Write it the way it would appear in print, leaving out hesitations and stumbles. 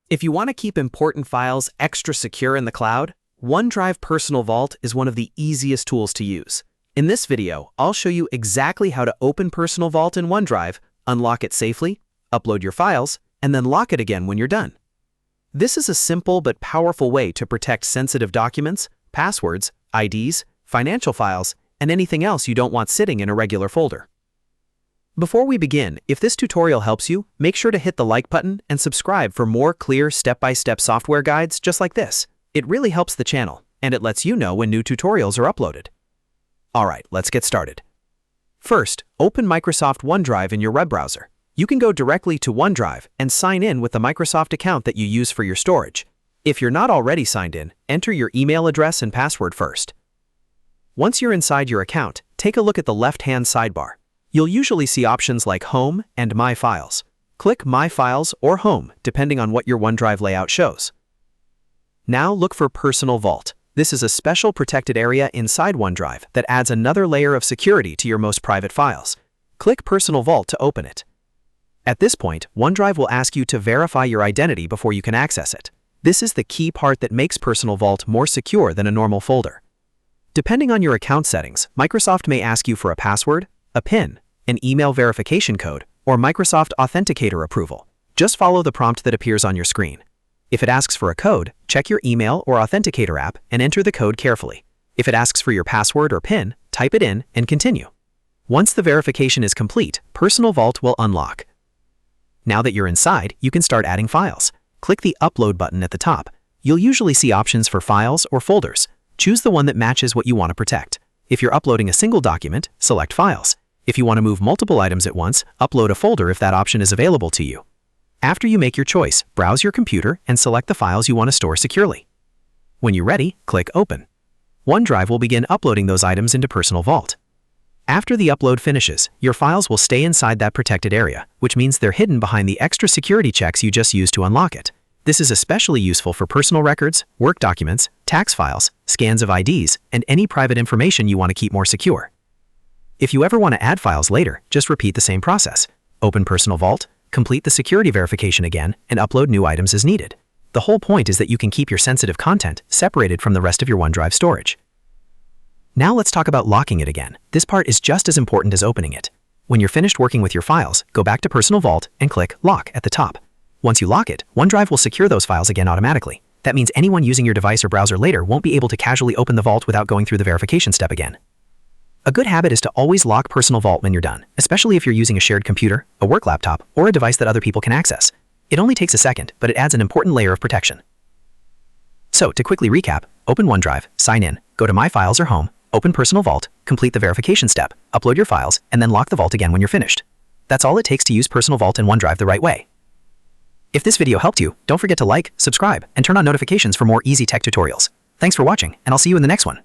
If you want to keep important files extra secure in the cloud, OneDrive Personal Vault is one of the easiest tools to use. In this video, I'll show you exactly how to open Personal Vault in OneDrive, unlock it safely, upload your files, and then lock it again when you're done. This is a simple but powerful way to protect sensitive documents, passwords, IDs, financial files, and anything else you don't want sitting in a regular folder. Before we begin, if this tutorial helps you, make sure to hit the like button and subscribe for more clear step-by-step software guides just like this. It really helps the channel, and it lets you know when new tutorials are uploaded. Alright, let's get started. First, open Microsoft OneDrive in your web browser. You can go directly to OneDrive and sign in with the Microsoft account that you use for your storage. If you're not already signed in, enter your email address and password first. Once you're inside your account, take a look at the left-hand sidebar. You'll usually see options like Home and My Files. Click My Files or Home, depending on what your OneDrive layout shows. Now look for Personal Vault. This is a special protected area inside OneDrive that adds another layer of security to your most private files. Click Personal Vault to open it. At this point, OneDrive will ask you to verify your identity before you can access it. This is the key part that makes Personal Vault more secure than a normal folder. Depending on your account settings, Microsoft may ask you for a password, a PIN, an email verification code, or Microsoft Authenticator approval. Just follow the prompt that appears on your screen. If it asks for a code, check your email or Authenticator app and enter the code carefully. If it asks for your password or PIN, type it in and continue. Once the verification is complete, Personal Vault will unlock. Now that you're inside, you can start adding files. Click the Upload button at the top. You'll usually see options for files or folders. Choose the one that matches what you want to protect. If you're uploading a single document, select Files. If you want to move multiple items at once, upload a folder if that option is available to you. After you make your choice, browse your computer and select the files you want to store securely. When you're ready, click Open. OneDrive will begin uploading those items into Personal Vault. After the upload finishes, your files will stay inside that protected area, which means they're hidden behind the extra security checks you just used to unlock it. This is especially useful for personal records, work documents, tax files, scans of IDs, and any private information you want to keep more secure. If you ever want to add files later, just repeat the same process. Open Personal Vault, complete the security verification again, and upload new items as needed. The whole point is that you can keep your sensitive content separated from the rest of your OneDrive storage. Now let's talk about locking it again. This part is just as important as opening it. When you're finished working with your files, go back to Personal Vault and click Lock at the top. Once you lock it, OneDrive will secure those files again automatically. That means anyone using your device or browser later won't be able to casually open the vault without going through the verification step again. A good habit is to always lock Personal Vault when you're done, especially if you're using a shared computer, a work laptop, or a device that other people can access. It only takes a second, but it adds an important layer of protection. So, to quickly recap, open OneDrive, sign in, go to My Files or Home, open Personal Vault, complete the verification step, upload your files, and then lock the vault again when you're finished. That's all it takes to use Personal Vault in OneDrive the right way. If this video helped you, don't forget to like, subscribe, and turn on notifications for more easy tech tutorials. Thanks for watching, and I'll see you in the next one.